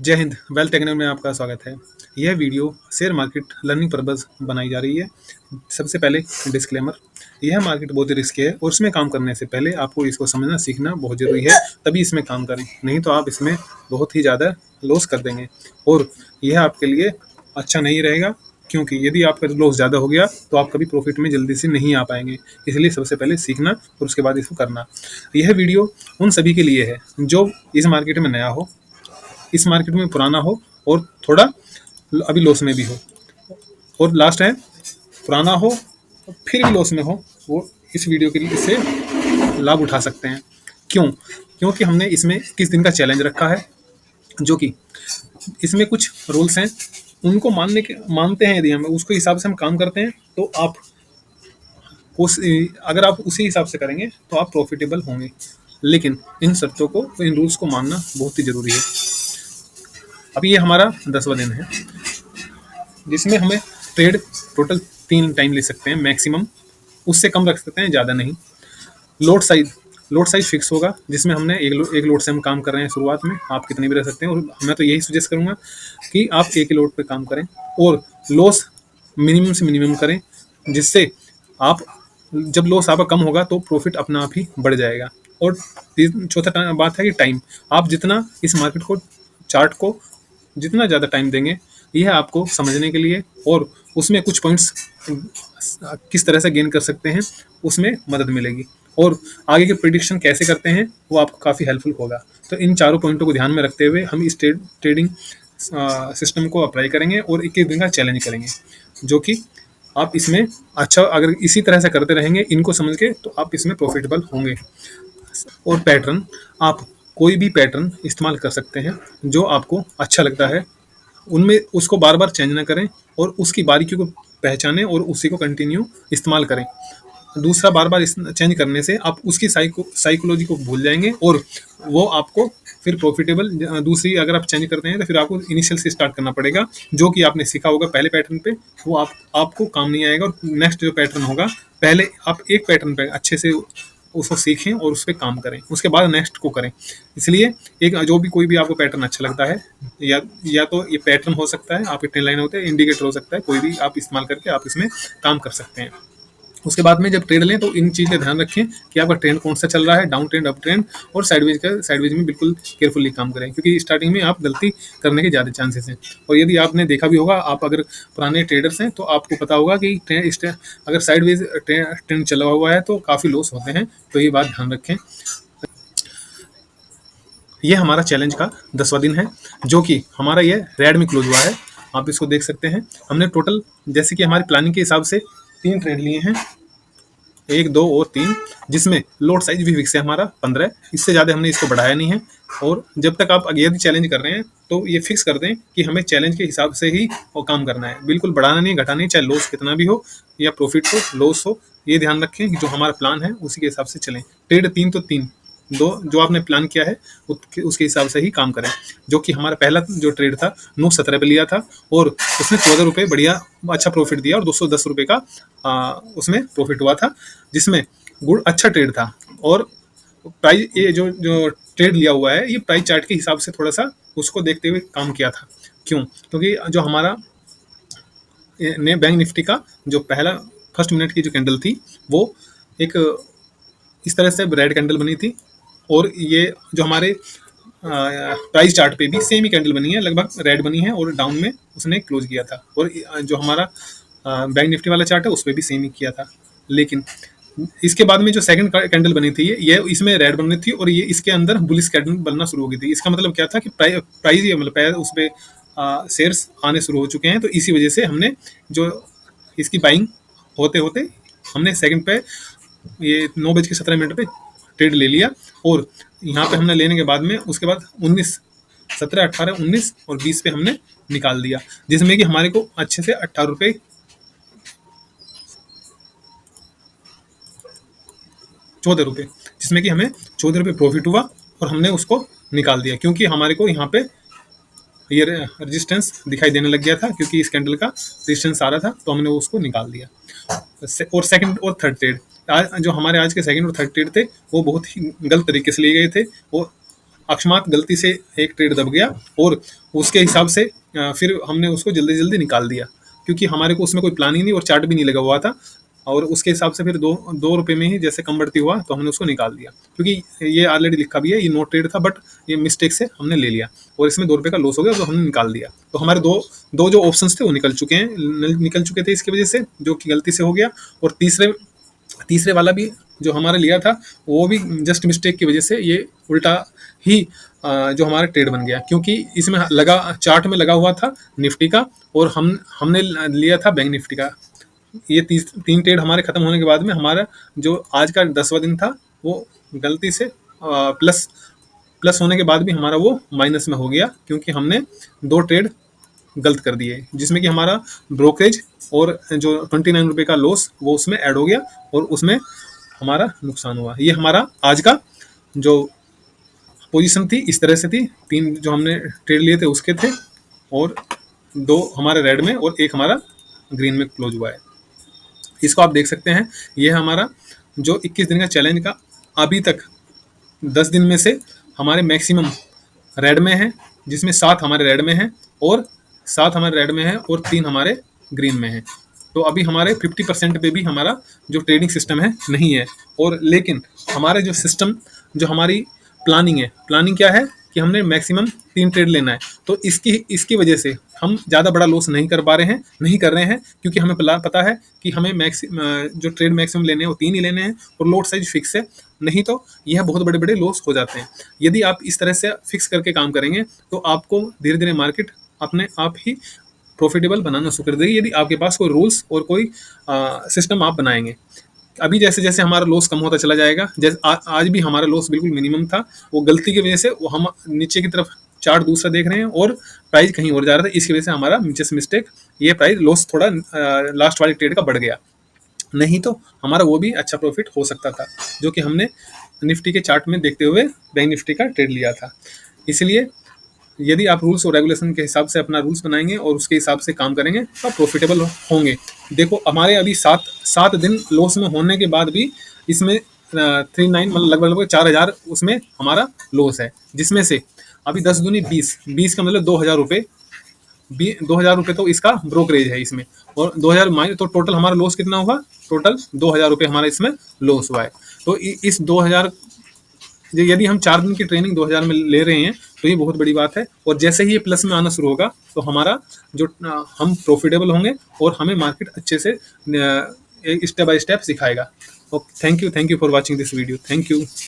जय Hind. Wealth technical में आपका स्वागत है। यह video share market learning purpose बनाई जा रही है। सबसे पहले डिस्क्लेमर, यह मार्केट बहुत ही रिस्की है और इसमें काम करने से पहले आपको इसको समझना सीखना बहुत ज़रूरी है, तभी इसमें काम करें, नहीं तो आप इसमें बहुत ही ज़्यादा लॉस कर देंगे और यह आपके लिए अच्छा नहीं रहेगा, क्योंकि यदि आपका लॉस ज़्यादा हो गया तो आप कभी प्रॉफिट में जल्दी से नहीं आ पाएंगे। इसलिए सबसे पहले सीखना और उसके बाद इसको करना। यह वीडियो उन सभी के लिए है जो इस मार्केट में नया हो, इस मार्केट में पुराना हो और थोड़ा अभी लॉस में भी हो, और लास्ट है पुराना हो फिर भी लॉस में हो, वो इस वीडियो के लिए इससे लाभ उठा सकते हैं। क्यों? क्योंकि हमने इसमें 21 दिन का चैलेंज रखा है, जो कि इसमें कुछ रूल्स हैं, उनको मानते हैं, यदि हम उसके हिसाब से हम काम करते हैं तो आप अगर आप उसी हिसाब से करेंगे तो आप प्रॉफिटेबल होंगे। लेकिन इन शर्तों को, इन रूल्स को मानना बहुत ही जरूरी है। अभी ये हमारा 10वां दिन है, जिसमें हमें ट्रेड टोटल 3 टाइम ले सकते हैं मैक्सिमम, उससे कम रख सकते हैं, ज़्यादा नहीं। लोड साइज फिक्स होगा, जिसमें हमने एक लोड से हम काम कर रहे हैं शुरुआत में, आप कितने भी रख सकते हैं, और मैं तो यही सजेस्ट करूंगा कि आप एक ही लोड पे काम करें और लॉस मिनिमम से मिनिमम करें, जिससे आप जब लॉस आपका कम होगा तो प्रॉफिट अपना आप ही बढ़ जाएगा। और चौथा बात है कि टाइम, आप जितना इस मार्केट को, चार्ट को जितना ज़्यादा टाइम देंगे, यह आपको समझने के लिए और उसमें कुछ पॉइंट्स किस तरह से गेन कर सकते हैं उसमें मदद मिलेगी, और आगे के प्रिडिक्शन कैसे करते हैं वो आपको काफ़ी हेल्पफुल होगा। तो इन चारों पॉइंटों को ध्यान में रखते हुए हम इस ट्रेडिंग सिस्टम को अप्लाई करेंगे और 21 दिन का चैलेंज करेंगे, जो कि आप इसमें अच्छा, अगर इसी तरह से करते रहेंगे इनको समझ के, तो आप इसमें प्रॉफिटेबल होंगे। और पैटर्न, आप कोई भी पैटर्न इस्तेमाल कर सकते हैं जो आपको अच्छा लगता है, उनमें उसको बार बार चेंज ना करें और उसकी बारीकियों को पहचानें और उसी को कंटिन्यू इस्तेमाल करें। दूसरा, बार बार चेंज करने से आप उसकी साइकोलॉजी को भूल जाएंगे और वो आपको फिर प्रॉफिटेबल, दूसरी अगर आप चेंज करते हैं तो फिर आपको इनिशियल से स्टार्ट करना पड़ेगा, जो कि आपने सीखा होगा पहले पैटर्न पे, वो आपको काम नहीं आएगा। और नेक्स्ट जो पैटर्न होगा, पहले आप एक पैटर्न पे अच्छे से उसको सीखें और उस पर काम करें, उसके बाद नेक्स्ट को करें। इसलिए एक जो भी कोई भी आपको पैटर्न अच्छा लगता है, या तो ये पैटर्न हो सकता है, आप ट्रेंड लाइन होते हैं, इंडिकेटर हो सकता है, कोई भी आप इस्तेमाल करके आप इसमें काम कर सकते हैं। उसके बाद में जब ट्रेड लें तो इन चीज़ का ध्यान रखें कि आपका ट्रेंड कौन सा चल रहा है, डाउन ट्रेंड, अप ट्रेंड, और साइडवेज में बिल्कुल केयरफुली काम करें, क्योंकि स्टार्टिंग में आप गलती करने के ज़्यादा चांसेस हैं। और यदि आपने देखा भी होगा, आप अगर पुराने ट्रेडर्स हैं तो आपको पता होगा कि अगर साइडवेज ट्रेंड चला हुआ है तो काफ़ी लॉस होते हैं, तो ये बात ध्यान रखें। ये हमारा चैलेंज का 10वां दिन है, जो कि हमारा ये रेड में क्लोज हुआ है। आप इसको देख सकते हैं, हमने टोटल, जैसे कि हमारी प्लानिंग के हिसाब से 3 ट्रेड लिए हैं, 1, 2 और 3, जिसमें लोड साइज भी फिक्स है हमारा 15, इससे ज़्यादा हमने इसको बढ़ाया नहीं है। और जब तक आप यदि चैलेंज कर रहे हैं तो ये फिक्स कर दें कि हमें चैलेंज के हिसाब से ही वो काम करना है, बिल्कुल बढ़ाना नहीं, घटाना नहीं, चाहे लॉस कितना भी हो या प्रॉफिट हो, लॉस हो, ये ध्यान रखें कि जो हमारा प्लान है उसी के हिसाब से चलें। ट्रेड 3 तो 3, 2 जो आपने प्लान किया है उसके हिसाब से ही काम करें। जो कि हमारा पहला जो ट्रेड था 9.17 पे लिया था और उसने 14 रुपये बढ़िया अच्छा प्रॉफिट दिया, और 210 रुपये का उसमें प्रॉफिट हुआ था, जिसमें गुड अच्छा ट्रेड था। और प्राइस, ये जो ट्रेड लिया हुआ है, ये प्राइस चार्ट के हिसाब से थोड़ा सा उसको देखते हुए काम किया था। क्यों? क्योंकि जो हमारा ने बैंक निफ्टी का जो पहला फर्स्ट मिनट की जो कैंडल थी, वो एक इस तरह से रेड कैंडल बनी थी, और ये जो हमारे प्राइस चार्ट पे भी सेम ही कैंडल बनी है, लगभग रेड बनी है, और डाउन में उसने क्लोज किया था। और जो हमारा बैंक निफ्टी वाला चार्ट है उस पर भी सेम ही किया था। लेकिन इसके बाद में जो सेकंड कैंडल बनी थी, ये इसमें रेड बननी थी और ये इसके अंदर बुलिश कैंडल बनना शुरू हो गई थी। इसका मतलब क्या था कि प्राइस ये मतलब उस पर शेयर्स आने शुरू हो चुके हैं, तो इसी वजह से हमने जो इसकी बाइंग होते होते हमने सेकंड पे ये 9:17 पे ट्रेड ले लिया, और यहाँ पे हमने लेने के बाद में उसके बाद 19, 17, 18, 19 और 20 पे हमने निकाल दिया, जिसमें कि हमारे को अच्छे से 18 रुपये, 14 रुपये, जिसमें कि हमें 14 रुपये प्रॉफिट हुआ, और हमने उसको निकाल दिया, क्योंकि हमारे को यहाँ पे ये रेजिस्टेंस दिखाई देने लग गया था, क्योंकि इस कैंडल का रेजिस्टेंस आ रहा था, तो हमने उसको निकाल दिया। और सेकंड और थर्ड ट्रेड, जो हमारे आज के सेकंड और थर्ड ट्रेड थे, वो बहुत ही गलत तरीके से लिए गए थे, वो अकस्मात गलती से एक ट्रेड दब गया और उसके हिसाब से फिर हमने उसको जल्दी जल्दी निकाल दिया, क्योंकि हमारे को उसमें कोई प्लान ही नहीं और चार्ट भी नहीं लगा हुआ था, और उसके हिसाब से फिर दो दो रुपये में ही जैसे कम बढ़ती हुआ तो हमने उसको निकाल दिया, क्योंकि ये ऑलरेडी लिखा भी है, ये नो ट्रेड था, बट ये मिस्टेक से हमने ले लिया और इसमें 2 रुपये का लॉस हो गया तो हमने निकाल दिया। तो हमारे दो दो जो ऑप्शंस थे वो निकल चुके हैं, निकल चुके थे इसकी वजह से, जो कि गलती से हो गया। और तीसरे तीसरे वाला भी जो हमारा लिया था वो भी जस्ट मिस्टेक की वजह से ये उल्टा ही जो हमारा ट्रेड बन गया, क्योंकि इसमें लगा चार्ट में लगा हुआ था निफ्टी का और हमने लिया था बैंक निफ्टी का। ये तीन ट्रेड हमारे खत्म होने के बाद में हमारा जो आज का 10वां दिन था वो गलती से प्लस प्लस होने के बाद भी हमारा वो माइनस में हो गया, क्योंकि हमने 2 ट्रेड गलत कर दिए, जिसमें कि हमारा ब्रोकरेज और जो 29 रुपये का लॉस वो उसमें ऐड हो गया और उसमें हमारा नुकसान हुआ। ये हमारा आज का जो पोजीशन थी इस तरह से थी, 3 जो हमने ट्रेड लिए थे उसके थे, और 2 हमारे रेड में और 1 हमारा ग्रीन में क्लोज हुआ है। इसको आप देख सकते हैं, ये है हमारा जो 21 दिन का चैलेंज का अभी तक 10 दिन में से हमारे मैक्सिमम रेड में है, जिसमें 7 हमारे रेड में हैं और 7 हमारे रेड में हैं और 3 हमारे ग्रीन में हैं। तो अभी हमारे 50% पे भी हमारा जो ट्रेडिंग सिस्टम है नहीं है, और लेकिन हमारे जो सिस्टम जो हमारी प्लानिंग है, प्लानिंग क्या है कि हमने मैक्सिमम 3 ट्रेड लेना है, तो इसकी इसकी वजह से हम ज़्यादा बड़ा लॉस नहीं कर पा रहे हैं, नहीं कर रहे हैं, क्योंकि हमें पता है कि हमें जो ट्रेड मैक्सिमम लेने हैं वो 3 ही लेने हैं और लॉट साइज फिक्स है, नहीं तो यह बहुत बड़े बड़े लॉस हो जाते हैं। यदि आप इस तरह से फिक्स करके काम करेंगे तो आपको धीरे धीरे मार्केट अपने आप ही प्रॉफिटेबल बनाना शुरू कर देगी, यदि आपके पास कोई रूल्स और कोई सिस्टम आप बनाएंगे। अभी जैसे जैसे हमारा लॉस कम होता चला जाएगा, जैसे आज भी हमारा लॉस बिल्कुल मिनिमम था, वो गलती की वजह से वो हम नीचे की तरफ चार्ट दूसरा देख रहे हैं और प्राइस कहीं और जा रहा था, इसकी वजह से हमारा नीचे से मिस्टेक, ये प्राइस लॉस थोड़ा लास्ट वाली ट्रेड का बढ़ गया, नहीं तो हमारा वो भी अच्छा प्रॉफिट हो सकता था, जो कि हमने निफ्टी के चार्ट में देखते हुए बैंक निफ्टी का ट्रेड लिया था। इसलिए यदि आप रूल्स और रेगुलेशन के हिसाब से अपना रूल्स बनाएंगे और उसके हिसाब से काम करेंगे तो आप प्रॉफिटेबल होंगे। देखो हमारे अभी 7 दिन लॉस में होने के बाद भी इसमें 39 मतलब लगभग 4,000 उसमें हमारा लॉस है, जिसमें से अभी 10 दूनी 20 का मतलब 2,000 रुपये, 2,000 रुपये तो इसका ब्रोकरेज है इसमें, और 2,000 माइनस तो टोटल हमारा लॉस कितना होगा, टोटल 2,000 रुपये हमारा इसमें लॉस हुआ है। तो इस 2,000 यदि हम 4 दिन की ट्रेनिंग 2,000 में ले रहे हैं तो ये बहुत बड़ी बात है, और जैसे ही ये प्लस में आना शुरू होगा तो हमारा जो हम प्रॉफिटेबल होंगे और हमें मार्केट अच्छे से स्टेप बाय स्टेप सिखाएगा। Okay, thank you for watching this video, thank you.